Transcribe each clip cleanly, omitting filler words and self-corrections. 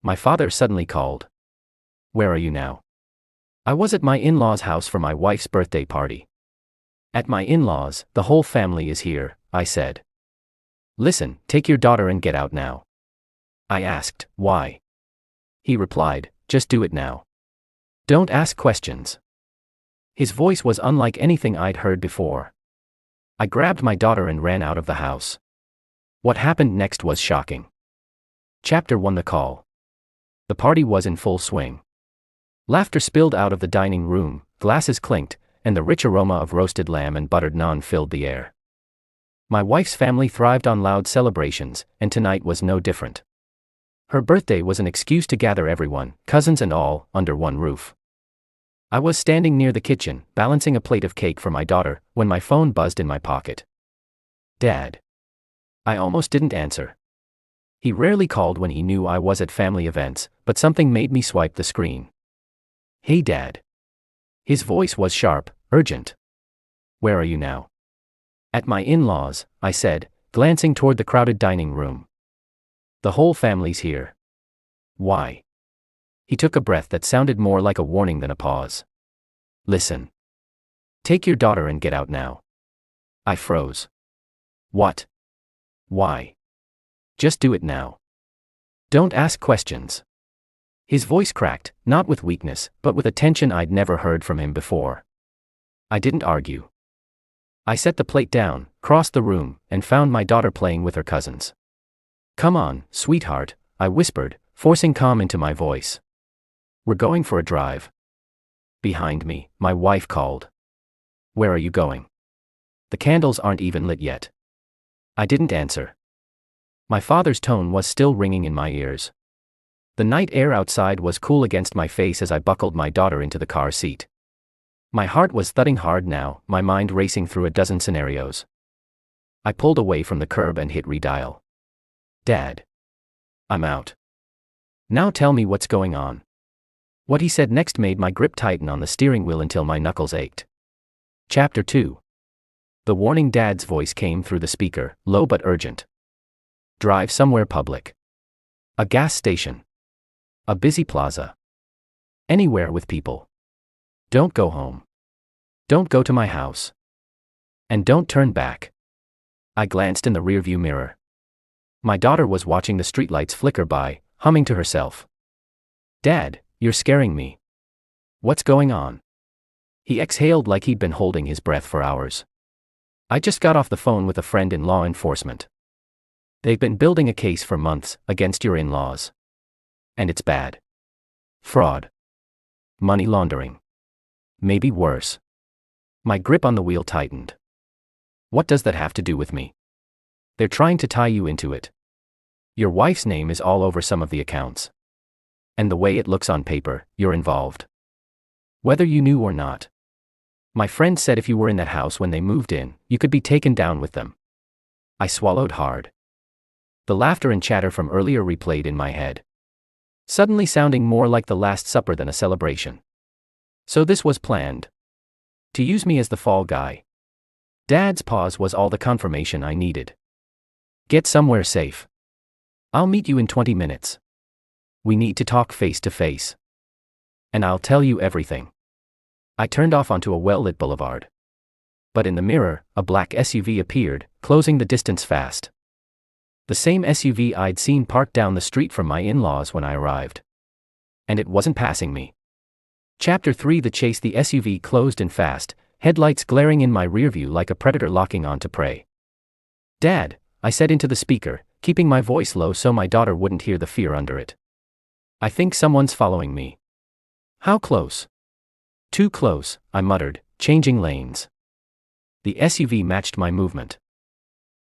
My father suddenly called. Where are you now? I was at my in-laws' house for my wife's birthday party. At my in-laws, the whole family is here, I said. Listen, take your daughter and get out now. I asked, why? He replied, just do it now. Don't ask questions. His voice was unlike anything I'd heard before. I grabbed my daughter and ran out of the house. What happened next was shocking. Chapter 1: The Call. The party was in full swing. Laughter spilled out of the dining room, glasses clinked, and the rich aroma of roasted lamb and buttered naan filled the air. My wife's family thrived on loud celebrations, and tonight was no different. Her birthday was an excuse to gather everyone, cousins and all, under one roof. I was standing near the kitchen, balancing a plate of cake for my daughter, when my phone buzzed in my pocket. Dad. I almost didn't answer. He rarely called when he knew I was at family events, but something made me swipe the screen. Hey Dad. His voice was sharp, urgent. Where are you now? At my in-laws, I said, glancing toward the crowded dining room. The whole family's here. Why? He took a breath that sounded more like a warning than a pause. Listen. Take your daughter and get out now. I froze. What? Why? Just do it now. Don't ask questions. His voice cracked, not with weakness, but with a tension I'd never heard from him before. I didn't argue. I set the plate down, crossed the room, and found my daughter playing with her cousins. Come on, sweetheart, I whispered, forcing calm into my voice. We're going for a drive. Behind me, my wife called. Where are you going? The candles aren't even lit yet. I didn't answer. My father's tone was still ringing in my ears. The night air outside was cool against my face as I buckled my daughter into the car seat. My heart was thudding hard now, my mind racing through a dozen scenarios. I pulled away from the curb and hit redial. Dad. I'm out. Now tell me what's going on. What he said next made my grip tighten on the steering wheel until my knuckles ached. Chapter 2. The warning. Dad's voice came through the speaker, low but urgent. Drive somewhere public. A gas station. A busy plaza. Anywhere with people. Don't go home. Don't go to my house. And don't turn back. I glanced in the rearview mirror. My daughter was watching the streetlights flicker by, humming to herself. Dad, you're scaring me. What's going on? He exhaled like he'd been holding his breath for hours. I just got off the phone with a friend in law enforcement. They've been building a case for months against your in-laws. And it's bad. Fraud. Money laundering. Maybe worse. My grip on the wheel tightened. What does that have to do with me? They're trying to tie you into it. Your wife's name is all over some of the accounts. And the way it looks on paper, you're involved. Whether you knew or not. My friend said if you were in that house when they moved in, you could be taken down with them. I swallowed hard. The laughter and chatter from earlier replayed in my head. Suddenly sounding more like the Last Supper than a celebration. So this was planned. To use me as the fall guy. Dad's pause was all the confirmation I needed. Get somewhere safe. I'll meet you in 20 minutes. We need to talk face to face. And I'll tell you everything. I turned off onto a well-lit boulevard. But in the mirror, a black SUV appeared, closing the distance fast. The same SUV I'd seen parked down the street from my in-laws when I arrived. And it wasn't passing me. Chapter 3. The chase. The SUV closed in fast, headlights glaring in my rearview like a predator locking on to prey. Dad, I said into the speaker, keeping my voice low so my daughter wouldn't hear the fear under it. I think someone's following me. How close? Too close, I muttered, changing lanes. The SUV matched my movement.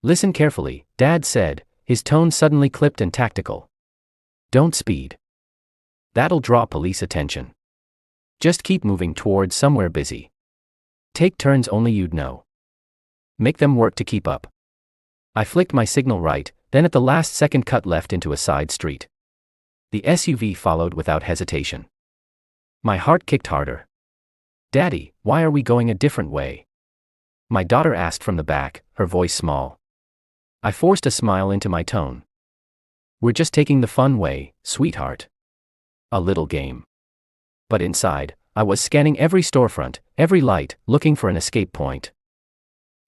Listen carefully, Dad said, his tone suddenly clipped and tactical. Don't speed. That'll draw police attention. Just keep moving towards somewhere busy. Take turns only you'd know. Make them work to keep up. I flicked my signal right, then at the last second cut left into a side street. The SUV followed without hesitation. My heart kicked harder. Daddy, why are we going a different way? My daughter asked from the back, her voice small. I forced a smile into my tone. We're just taking the fun way, sweetheart. A little game. But inside, I was scanning every storefront, every light, looking for an escape point.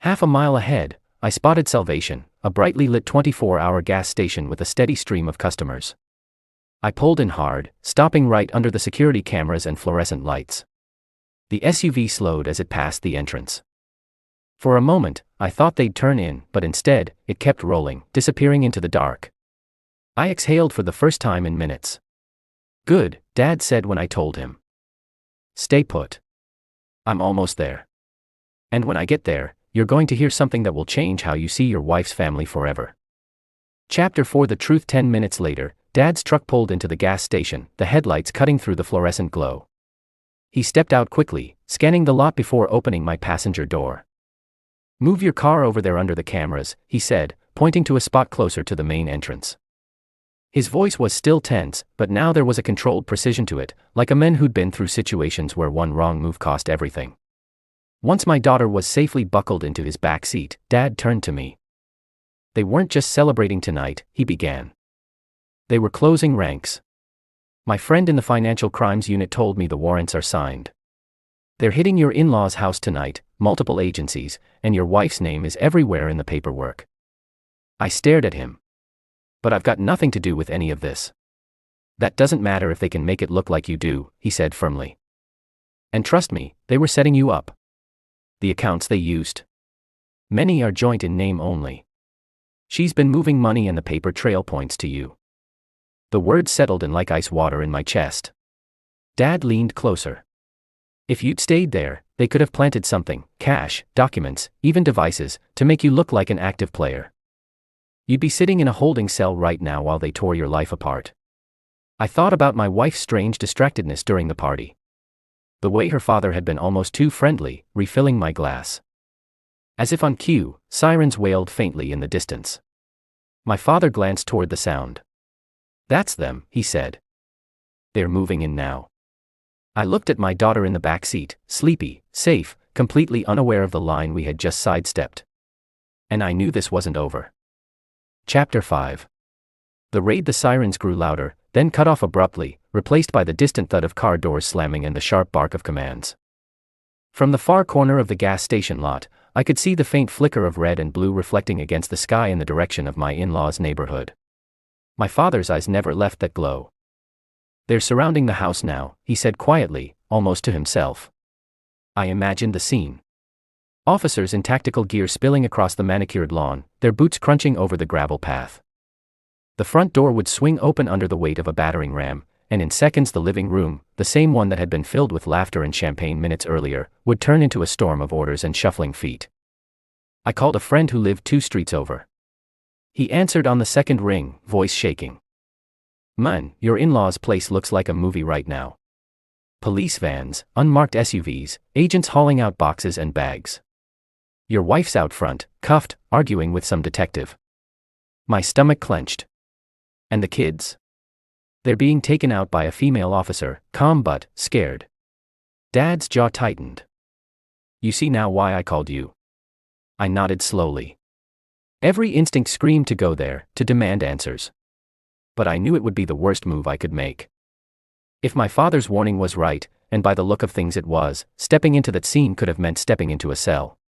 Half a mile ahead, I spotted Salvation, a brightly lit 24-hour gas station with a steady stream of customers. I pulled in hard, stopping right under the security cameras and fluorescent lights. The SUV slowed as it passed the entrance. For a moment, I thought they'd turn in, but instead, it kept rolling, disappearing into the dark. I exhaled for the first time in minutes. Good, Dad said when I told him. Stay put. I'm almost there. And when I get there, you're going to hear something that will change how you see your wife's family forever. Chapter 4. The truth. 10 minutes later, Dad's truck pulled into the gas station, the headlights cutting through the fluorescent glow. He stepped out quickly, scanning the lot before opening my passenger door. Move your car over there under the cameras, he said, pointing to a spot closer to the main entrance. His voice was still tense, but now there was a controlled precision to it, like a man who'd been through situations where one wrong move cost everything. Once my daughter was safely buckled into his back seat, Dad turned to me. They weren't just celebrating tonight, he began. They were closing ranks. My friend in the financial crimes unit told me the warrants are signed. They're hitting your in-laws' house tonight, multiple agencies, and your wife's name is everywhere in the paperwork. I stared at him. But I've got nothing to do with any of this. That doesn't matter if they can make it look like you do, he said firmly. And trust me, they were setting you up. The accounts they used. Many are joint in name only. She's been moving money and the paper trail points to you. The words settled in like ice water in my chest. Dad leaned closer. If you'd stayed there, they could have planted something, cash, documents, even devices, to make you look like an active player. You'd be sitting in a holding cell right now while they tore your life apart. I thought about my wife's strange distractedness during the party. The way her father had been almost too friendly, refilling my glass. As if on cue, sirens wailed faintly in the distance. My father glanced toward the sound. That's them, he said. They're moving in now. I looked at my daughter in the back seat, sleepy, safe, completely unaware of the line we had just sidestepped. And I knew this wasn't over. Chapter 5. The raid. The sirens grew louder, then cut off abruptly, replaced by the distant thud of car doors slamming and the sharp bark of commands. From the far corner of the gas station lot, I could see the faint flicker of red and blue reflecting against the sky in the direction of my in-laws' neighborhood. My father's eyes never left that glow. They're surrounding the house now, he said quietly, almost to himself. I imagined the scene. Officers in tactical gear spilling across the manicured lawn, their boots crunching over the gravel path. The front door would swing open under the weight of a battering ram, and in seconds the living room, the same one that had been filled with laughter and champagne minutes earlier, would turn into a storm of orders and shuffling feet. I called a friend who lived 2 streets over. He answered on the second ring, voice shaking. Man, your in-laws' place looks like a movie right now. Police vans, unmarked SUVs, agents hauling out boxes and bags. Your wife's out front, cuffed, arguing with some detective. My stomach clenched. And the kids? They're being taken out by a female officer, calm but scared. Dad's jaw tightened. You see now why I called you. I nodded slowly. Every instinct screamed to go there, to demand answers. But I knew it would be the worst move I could make. If my father's warning was right, and by the look of things it was, stepping into that scene could have meant stepping into a cell.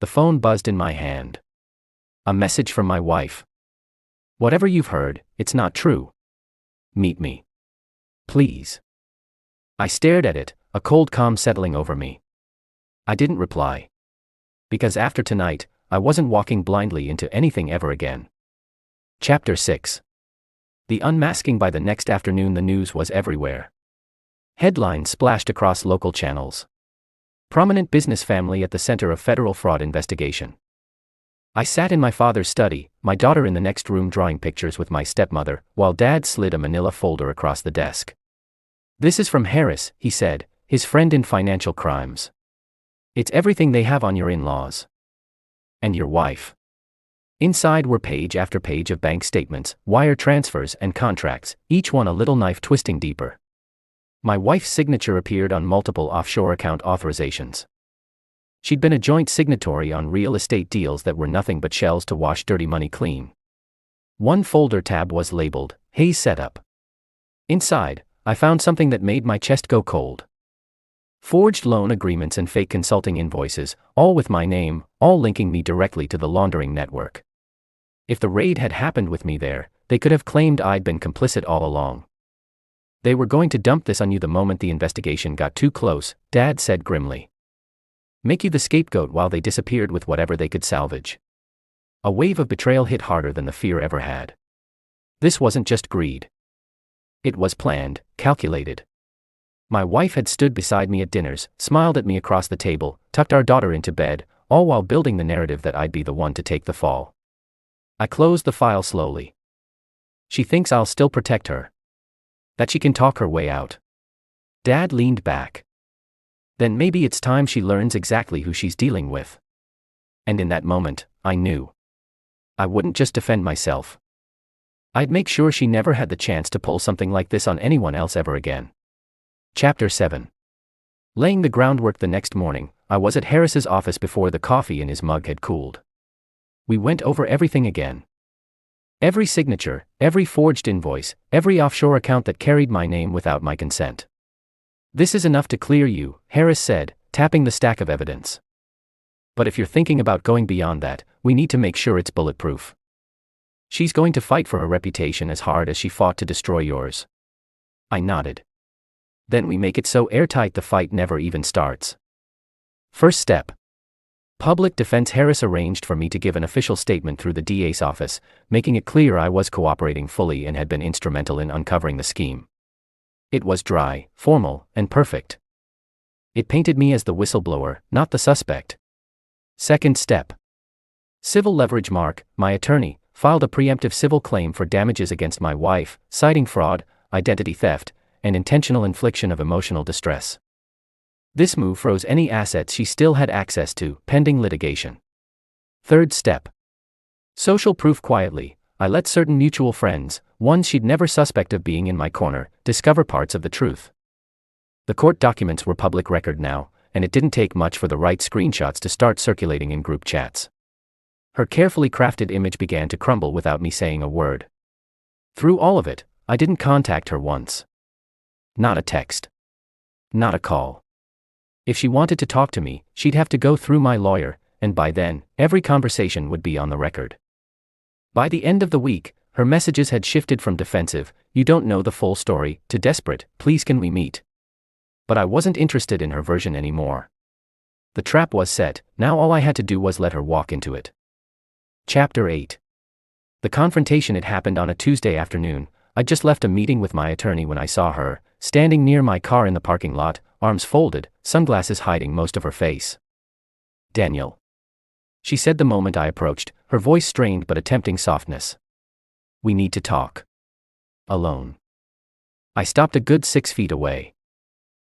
The phone buzzed in my hand. A message from my wife. Whatever you've heard, it's not true. Meet me. Please. I stared at it, a cold calm settling over me. I didn't reply. Because after tonight, I wasn't walking blindly into anything ever again. Chapter 6. The unmasking. By the next afternoon the news was everywhere. Headlines splashed across local channels. Prominent business family at the center of federal fraud investigation. I sat in my father's study, my daughter in the next room drawing pictures with my stepmother, while Dad slid a manila folder across the desk. This is from Harris, he said, his friend in financial crimes. It's everything they have on your in-laws. And your wife. Inside were page after page of bank statements, wire transfers and contracts, each one a little knife twisting deeper. My wife's signature appeared on multiple offshore account authorizations. She'd been a joint signatory on real estate deals that were nothing but shells to wash dirty money clean. One folder tab was labeled, Hayes Setup. Inside, I found something that made my chest go cold. Forged loan agreements and fake consulting invoices, all with my name, all linking me directly to the laundering network. If the raid had happened with me there, they could have claimed I'd been complicit all along. They were going to dump this on you the moment the investigation got too close, Dad said grimly. Make you the scapegoat while they disappeared with whatever they could salvage. A wave of betrayal hit harder than the fear ever had. This wasn't just greed. It was planned, calculated. My wife had stood beside me at dinners, smiled at me across the table, tucked our daughter into bed, all while building the narrative that I'd be the one to take the fall. I closed the file slowly. She thinks I'll still protect her. That she can talk her way out. Dad leaned back. Then maybe it's time she learns exactly who she's dealing with. And in that moment, I knew. I wouldn't just defend myself. I'd make sure she never had the chance to pull something like this on anyone else ever again. Chapter 7. Laying the groundwork the next morning, I was at Harris's office before the coffee in his mug had cooled. We went over everything again. Every signature, every forged invoice, every offshore account that carried my name without my consent. This is enough to clear you, Harris said, tapping the stack of evidence. But if you're thinking about going beyond that, we need to make sure it's bulletproof. She's going to fight for her reputation as hard as she fought to destroy yours. I nodded. Then we make it so airtight the fight never even starts. First step. Public Defense Harris arranged for me to give an official statement through the DA's office, making it clear I was cooperating fully and had been instrumental in uncovering the scheme. It was dry, formal, and perfect. It painted me as the whistleblower, not the suspect. Second step. Civil Leverage Mark, my attorney, filed a preemptive civil claim for damages against my wife, citing fraud, identity theft, and intentional infliction of emotional distress. This move froze any assets she still had access to, pending litigation. Third step. Social proof. Quietly, I let certain mutual friends, ones she'd never suspect of being in my corner, discover parts of the truth. The court documents were public record now, and it didn't take much for the right screenshots to start circulating in group chats. Her carefully crafted image began to crumble without me saying a word. Through all of it, I didn't contact her once. Not a text. Not a call. If she wanted to talk to me, she'd have to go through my lawyer, and by then, every conversation would be on the record. By the end of the week, her messages had shifted from defensive, "You don't know the full story," to desperate, "Please can we meet?" But I wasn't interested in her version anymore. The trap was set, now all I had to do was let her walk into it. Chapter 8. The confrontation had happened on a Tuesday afternoon. I'd just left a meeting with my attorney when I saw her, standing near my car in the parking lot, arms folded, sunglasses hiding most of her face. "Daniel," she said the moment I approached, her voice strained but attempting softness. "We need to talk. Alone." I stopped a good 6 feet away.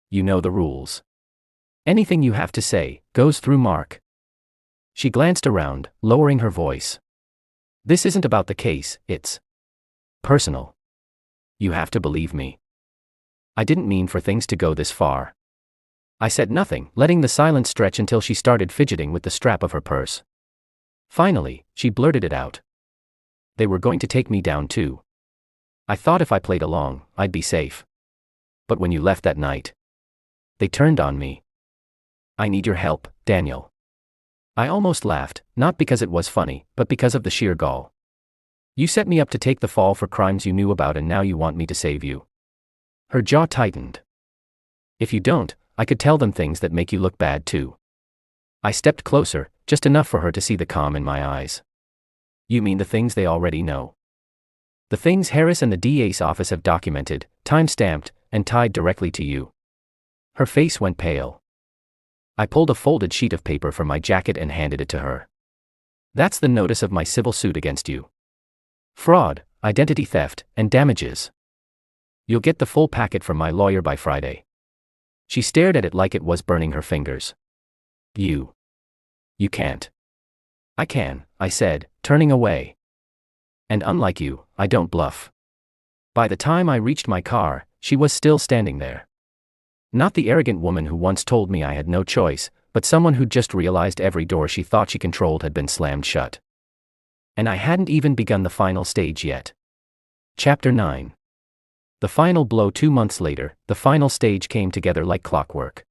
"You know the rules. Anything you have to say goes through Mark." She glanced around, lowering her voice. "This isn't about the case, it's personal. You have to believe me." I didn't mean for things to go this far. I said nothing, letting the silence stretch until she started fidgeting with the strap of her purse. Finally, she blurted it out. "They were going to take me down too. I thought if I played along, I'd be safe. But when you left that night, they turned on me. I need your help, Daniel." I almost laughed, not because it was funny, but because of the sheer gall. "You set me up to take the fall for crimes you knew about and now you want me to save you." Her jaw tightened. "If you don't, I could tell them things that make you look bad too." I stepped closer, just enough for her to see the calm in my eyes. "You mean the things they already know? The things Harris and the DA's office have documented, time-stamped, and tied directly to you?" Her face went pale. I pulled a folded sheet of paper from my jacket and handed it to her. "That's the notice of my civil suit against you. Fraud, identity theft, and damages. You'll get the full packet from my lawyer by Friday." She stared at it like it was burning her fingers. You can't." "I can," I said, turning away. "And unlike you, I don't bluff." By the time I reached my car, she was still standing there. Not the arrogant woman who once told me I had no choice, but someone who'd just realized every door she thought she controlled had been slammed shut. And I hadn't even begun the final stage yet. Chapter 9. The final blow. 2 months later, the final stage came together like clockwork.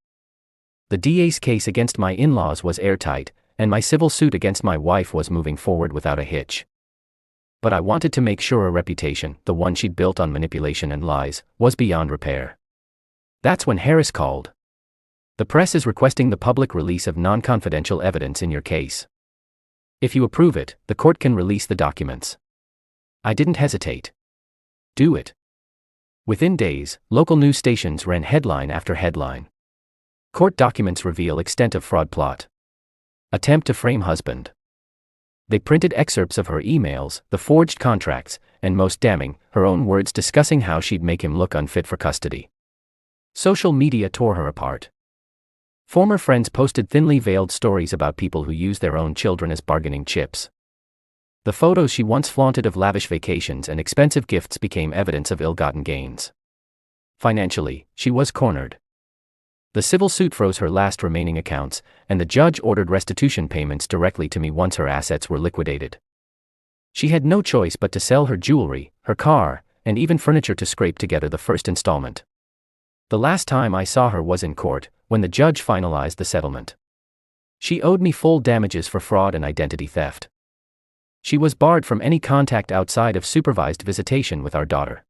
The DA's case against my in-laws was airtight, and my civil suit against my wife was moving forward without a hitch. But I wanted to make sure her reputation, the one she'd built on manipulation and lies, was beyond repair. That's when Harris called. The press is requesting the public release of non-confidential evidence in your case. If you approve it, the court can release the documents. I didn't hesitate. Do it. Within days, local news stations ran headline after headline. Court documents reveal extent of fraud plot. Attempt to frame husband. They printed excerpts of her emails, the forged contracts, and most damning, her own words discussing how she'd make him look unfit for custody. Social media tore her apart. Former friends posted thinly veiled stories about people who use their own children as bargaining chips. The photos she once flaunted of lavish vacations and expensive gifts became evidence of ill-gotten gains. Financially, she was cornered. The civil suit froze her last remaining accounts, and the judge ordered restitution payments directly to me once her assets were liquidated. She had no choice but to sell her jewelry, her car, and even furniture to scrape together the first installment. The last time I saw her was in court, when the judge finalized the settlement. She owed me full damages for fraud and identity theft. She was barred from any contact outside of supervised visitation with our daughter.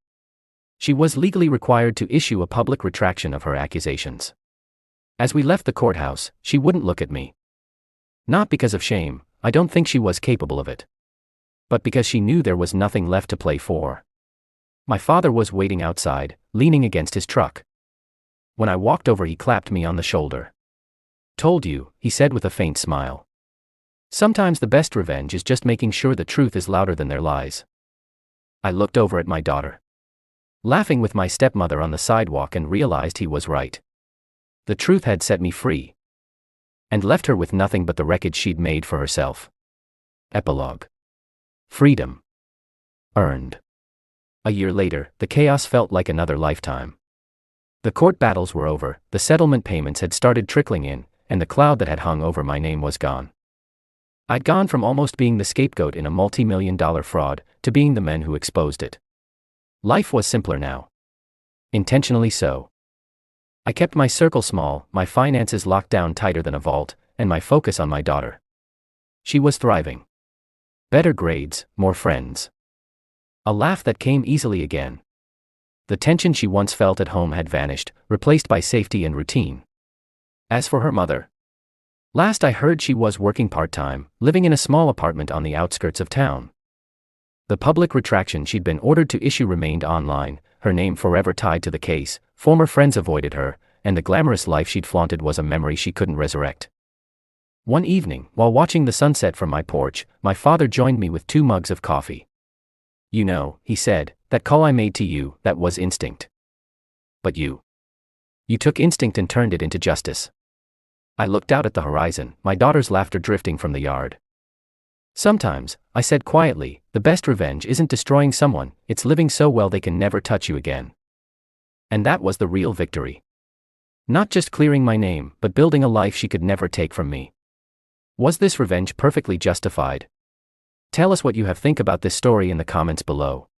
She was legally required to issue a public retraction of her accusations. As we left the courthouse, she wouldn't look at me. Not because of shame, I don't think she was capable of it. But because she knew there was nothing left to play for. My father was waiting outside, leaning against his truck. When I walked over, he clapped me on the shoulder. "Told you," he said with a faint smile. "Sometimes the best revenge is just making sure the truth is louder than their lies." I looked over at my daughter, laughing with my stepmother on the sidewalk, and realized he was right. The truth had set me free. And left her with nothing but the wreckage she'd made for herself. Epilogue. Freedom. Earned. A year later, the chaos felt like another lifetime. The court battles were over, the settlement payments had started trickling in, and the cloud that had hung over my name was gone. I'd gone from almost being the scapegoat in a multi-million-dollar fraud, to being the man who exposed it. Life was simpler now. Intentionally so. I kept my circle small, my finances locked down tighter than a vault, and my focus on my daughter. She was thriving. Better grades, more friends. A laugh that came easily again. The tension she once felt at home had vanished, replaced by safety and routine. As for her mother, last I heard she was working part-time, living in a small apartment on the outskirts of town. The public retraction she'd been ordered to issue remained online, her name forever tied to the case. Former friends avoided her, and the glamorous life she'd flaunted was a memory she couldn't resurrect. One evening, while watching the sunset from my porch, my father joined me with 2 mugs of coffee. "You know," he said, "that call I made to you, that was instinct. But you took instinct and turned it into justice." I looked out at the horizon, my daughter's laughter drifting from the yard. "Sometimes," I said quietly, "the best revenge isn't destroying someone, it's living so well they can never touch you again." And that was the real victory. Not just clearing my name, but building a life she could never take from me. Was this revenge perfectly justified? Tell us what you think about this story in the comments below.